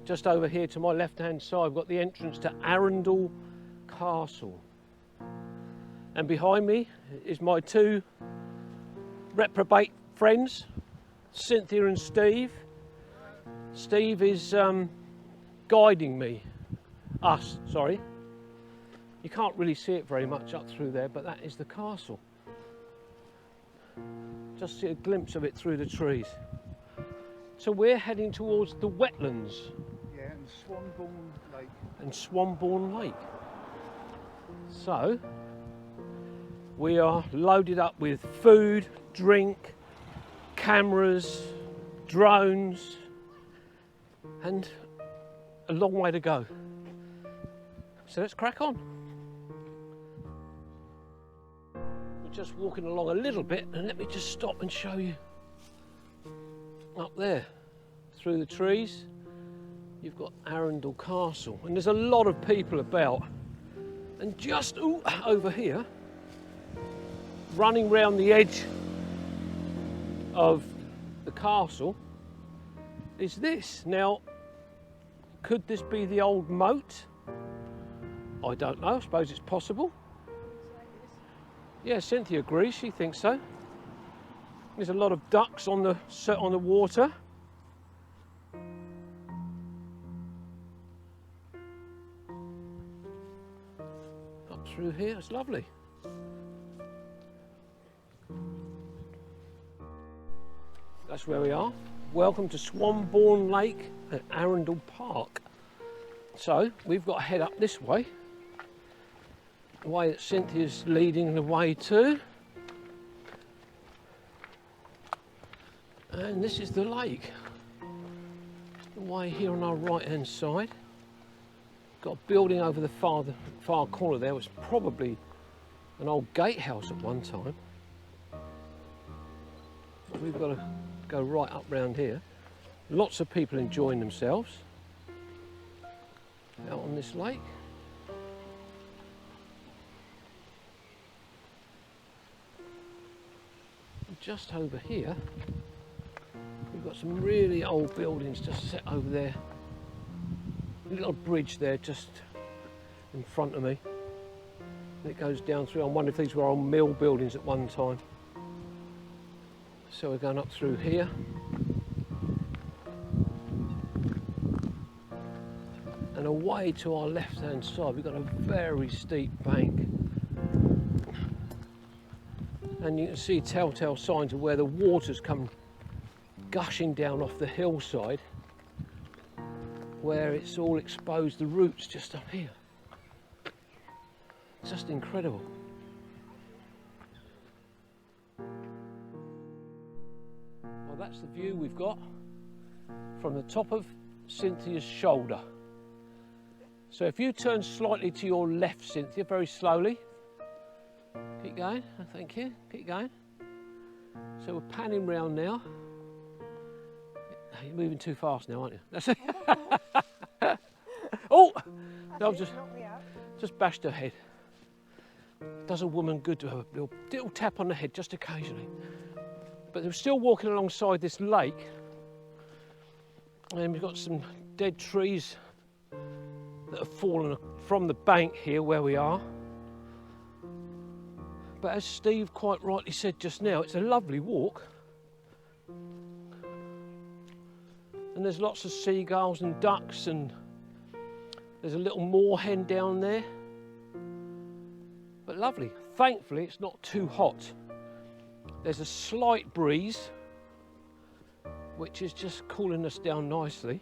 just over here to my left-hand side, we've got the entrance to Arundel Castle. And behind me is my two reprobate friends, Cynthia and Steve. Steve is guiding me, sorry. You can't really see it very much up through there, but that is the castle. Just see a glimpse of it through the trees. So we're heading towards the wetlands. Yeah, and Swanbourne Lake. And Swanbourne Lake. So we are loaded up with food, drink, cameras, drones, and a long way to go. So let's crack on. We're just walking along a little bit, and let me just stop and show you. Up there, through the trees, you've got Arundel Castle, and there's a lot of people about. And just over here, running round the edge of the castle, is this. Now, could this be the old moat? I don't know, I suppose it's possible. Yeah, Cynthia agrees, she thinks so. There's a lot of ducks on the water. Up through here, it's lovely. That's where we are. Welcome to Swanbourne Lake at Arundel Park. So we've got to head up this way, the way that Cynthia's leading the way to. And this is the lake. The way here on our right hand side. Got a building over the far corner there, was probably an old gatehouse at one time. But we've got to go right up round here. Lots of people enjoying themselves out on this lake. And just over here, we've got some really old buildings just set over there. A little bridge there just in front of me. And it goes down through. I wonder if these were old mill buildings at one time. So we're going up through here. And away to our left hand side we've got a very steep bank. And you can see telltale signs of where the water's come gushing down off the hillside, where it's all exposed, the roots just up here. Just incredible. Well, that's the view we've got from the top of Cynthia's shoulder. So if you turn slightly to your left, Cynthia, very slowly. Keep going, thank you, keep going. So we're panning round now. You're moving too fast now, aren't you? That's it. Oh! No, just bashed her head. Does a woman good to have a little tap on the head just occasionally. But they're still walking alongside this lake, and we've got some dead trees that have fallen from the bank here where we are. But as Steve quite rightly said just now, it's a lovely walk. And there's lots of seagulls and ducks, and there's a little moorhen down there. But lovely. Thankfully, it's not too hot. There's a slight breeze, which is just cooling us down nicely.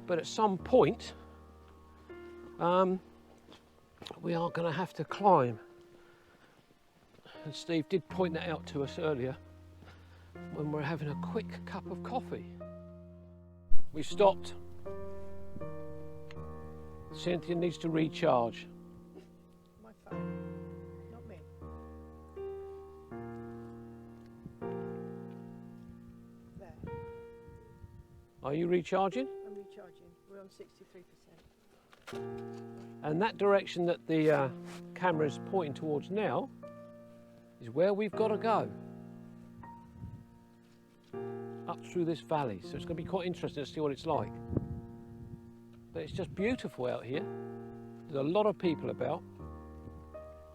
But at some point, we are going to have to climb. And Steve did point that out to us earlier when we're having a quick cup of coffee. We stopped. Cynthia needs to recharge. My phone, not me. There. Are you recharging? I'm recharging. We're on 63%. And that direction that the camera is pointing towards now is where we've got to go. up through this valley, so it's going to be quite interesting to see what it's like. But it's just beautiful out here. There's a lot of people about,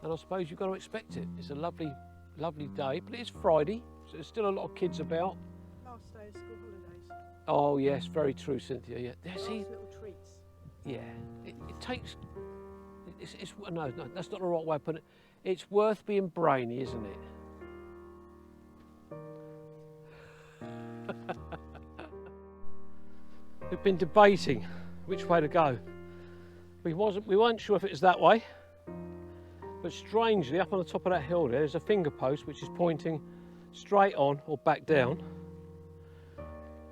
and I suppose you've got to expect it. It's a lovely, lovely day, but it's Friday, so there's still a lot of kids about. Last day of school holidays. Oh yes, very true, Cynthia. Yeah, there's Nice little treats. yeah. It takes. No, that's not the right way of putting it. It's worth being brainy, isn't it? We've been debating which way to go. We weren't sure if it was that way, but strangely up on the top of that hill there's a finger post which is pointing straight on or back down.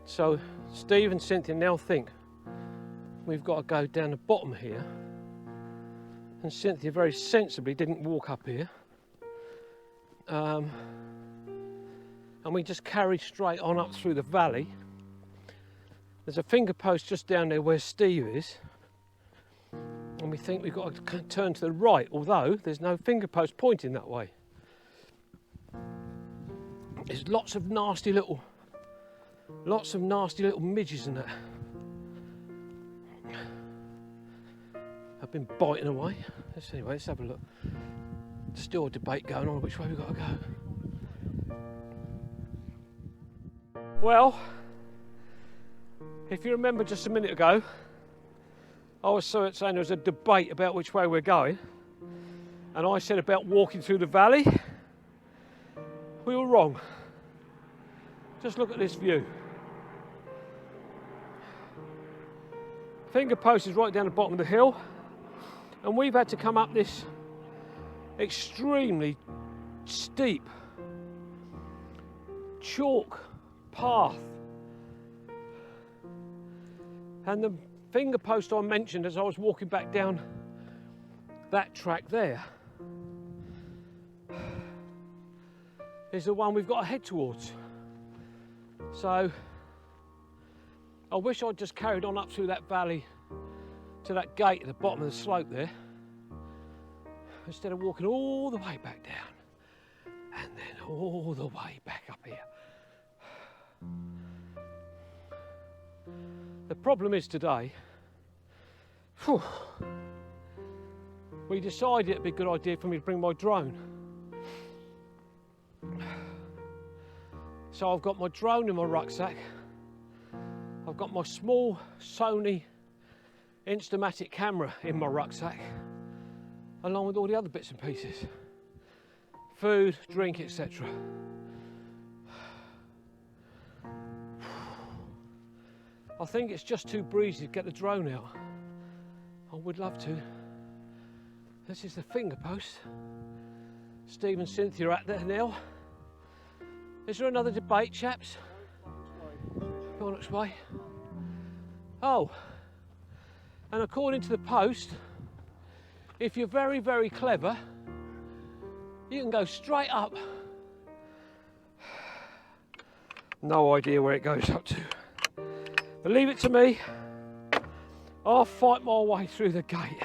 So Steve and Cynthia now think we've got to go down the bottom here, and Cynthia very sensibly didn't walk up here, and we just carried straight on up through the valley. There's a finger post just down there where Steve is, and we think we've got to turn to the right, although there's no finger post pointing that way. There's lots of nasty little midges in that. I've been biting away. Anyway, let's have a look. Still a debate going on which way we've got to go. Well, if you remember just a minute ago, I was saying there was a debate about which way we're going, and I said about walking through the valley. We were wrong. Just look at this view. Finger post is right down the bottom of the hill, and we've had to come up this extremely steep chalk path. And the finger post I mentioned as I was walking back down that track there is the one we've got to head towards. So I wish I'd just carried on up through that valley to that gate at the bottom of the slope there, instead of walking all the way back down and then all the way back up here. The problem is today, we decided it'd be a good idea for me to bring my drone. So I've got my drone in my rucksack. I've got my small Sony Instamatic camera in my rucksack, along with all the other bits and pieces. Food, drink, etc. I think it's just too breezy to get the drone out. I would love to. This is the finger post. Steve and Cynthia are at there now. Is there another debate, chaps? Go on, next way. Oh, and according to the post, if you're very, very clever, you can go straight up. No idea where it goes up to. But leave it to me. I'll fight my way through the gate.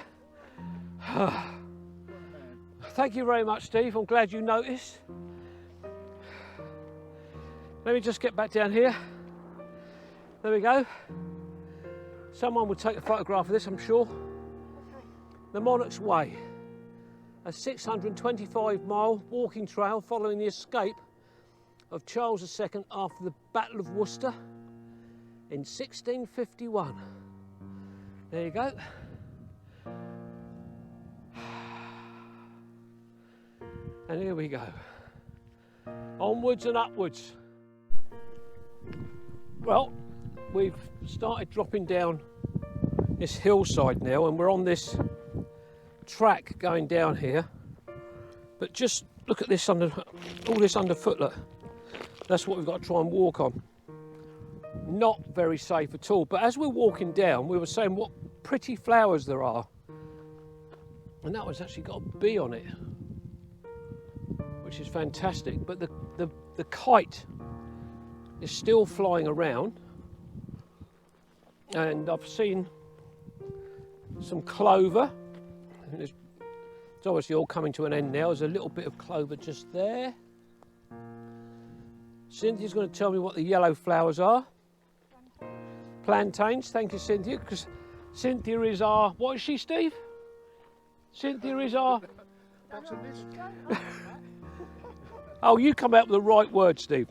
Thank you very much, Steve. I'm glad you noticed. Let me just get back down here. There we go. Someone will take a photograph of this, I'm sure. Okay. The Monarch's Way, a 625-mile walking trail following the escape of Charles II after the Battle of Worcester in 1651. There you go. And here we go. Onwards and upwards. Well, we've started dropping down this hillside now, and we're on this track going down here. But just look at this all this underfoot, look. That's what we've got to try and walk on. Not very safe at all. But as we're walking down, we were saying what pretty flowers there are. And that one's actually got a bee on it, which is fantastic. But the kite is still flying around. And I've seen some clover. It's obviously all coming to an end now. There's a little bit of clover just there. Cynthia's going to tell me what the yellow flowers are. Plantains, thank you, Cynthia, because Cynthia is our, what is she, Steve? Cynthia is our... That's a list. Oh, you come out with the right word, Steve.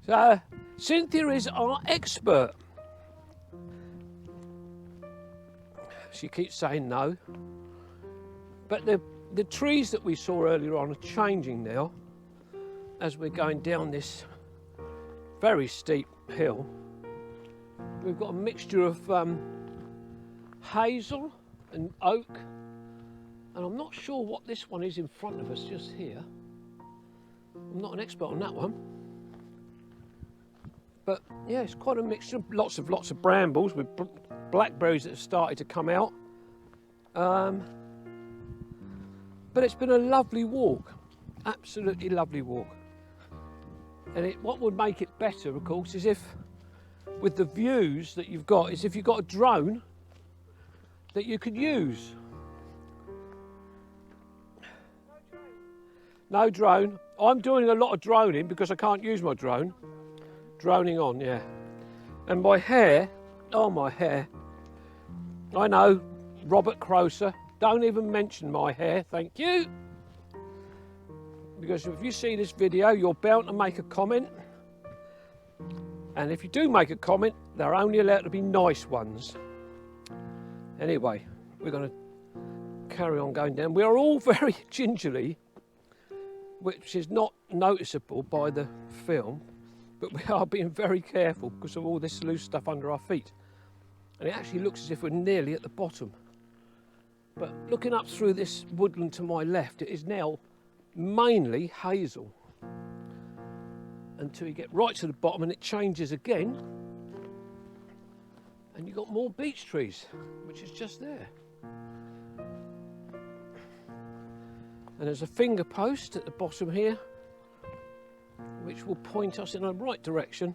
So, Cynthia is our expert. She keeps saying no. But the trees that we saw earlier on are changing now as we're going down this very steep hill. We've got a mixture of hazel and oak, and I'm not sure what this one is in front of us just here. I'm not an expert on that one, but yeah, it's quite a mixture. Lots of brambles with blackberries that have started to come out. But it's been a lovely walk, absolutely lovely walk. And what would make it better, of course, is if, with the views that you've got, is if you've got a drone that you could use. No drone. I'm doing a lot of droning because I can't use my drone. Droning on, yeah. And my hair, oh my hair. I know, Robert Croser, don't even mention my hair, thank you. Because if you see this video, you're bound to make a comment. And if you do make a comment, they're only allowed to be nice ones. Anyway, we're going to carry on going down. We are all very gingerly, which is not noticeable by the film, but we are being very careful because of all this loose stuff under our feet. And it actually looks as if we're nearly at the bottom. But looking up through this woodland to my left, it is now mainly hazel. Until you get right to the bottom and it changes again. And you've got more beech trees, which is just there. And there's a finger post at the bottom here, which will point us in the right direction,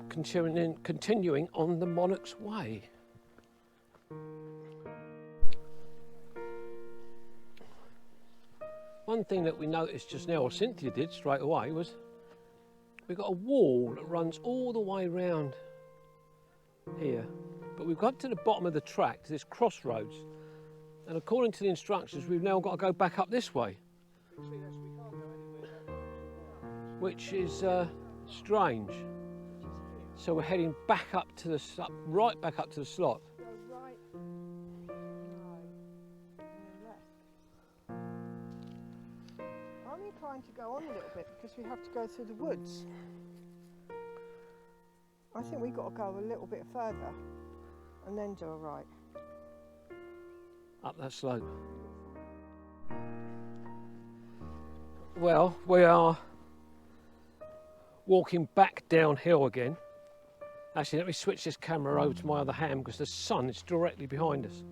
continuing on the Monarch's Way. One thing that we noticed just now, or Cynthia did straight away, was we've got a wall that runs all the way round here. But we've got to the bottom of the track, to this crossroads. And according to the instructions, we've now got to go back up this way. Which is strange. So we're heading back up to the, right back up to the slot. Go right, no, left. I'm inclined to go on a little bit because we have to go through the woods. I think we've got to go a little bit further and then do a right. Up that slope. Well, we are walking back downhill again. Actually, let me switch this camera over to my other hand because the sun is directly behind us.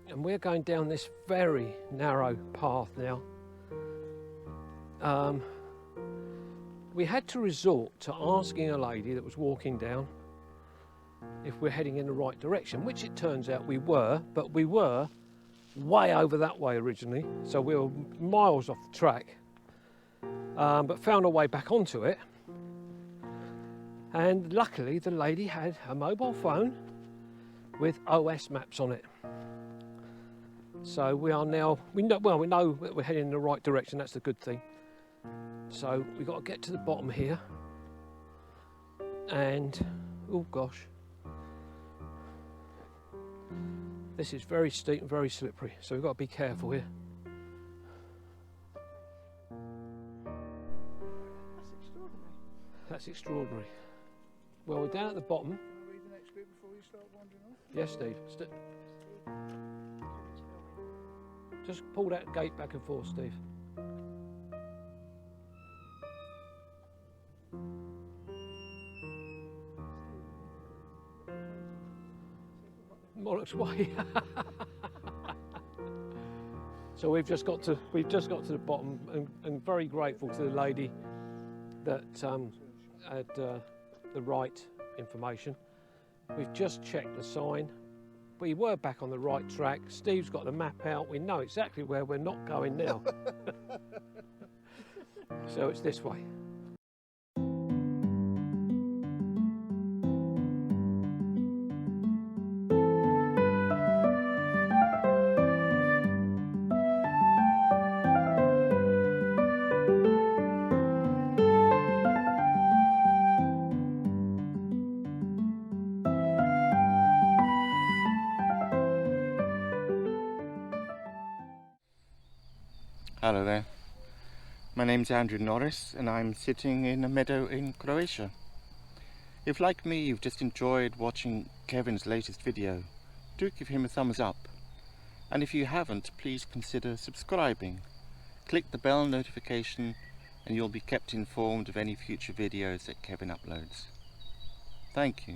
And we're going down this very narrow path now. We had to resort to asking a lady that was walking down if we're heading in the right direction, which it turns out we were, but we were way over that way originally, so we were miles off the track, but found our way back onto it. And luckily the lady had a mobile phone with OS maps on it. So we are now, we know that we're heading in the right direction, that's the good thing. So we've got to get to the bottom here. And, oh gosh. This is very steep and very slippery, so we've got to be careful here. That's extraordinary. That's extraordinary. Well, we're down at the bottom. Can I read the next bit before you start wandering off? Yes, Steve. Just pull that gate back and forth, Steve. Monarch's Way. So we've just got to the bottom, and very grateful to the lady that had the right information. We've just checked the sign, We were back on the right track. Steve's got the map out. We know exactly where we're not going now. So it's this way. Hello there, my name's Andrew Norris and I'm sitting in a meadow in Croatia. If like me you've just enjoyed watching Kevin's latest video, do give him a thumbs up, and if you haven't, please consider subscribing. Click the bell notification and you'll be kept informed of any future videos that Kevin uploads. Thank you.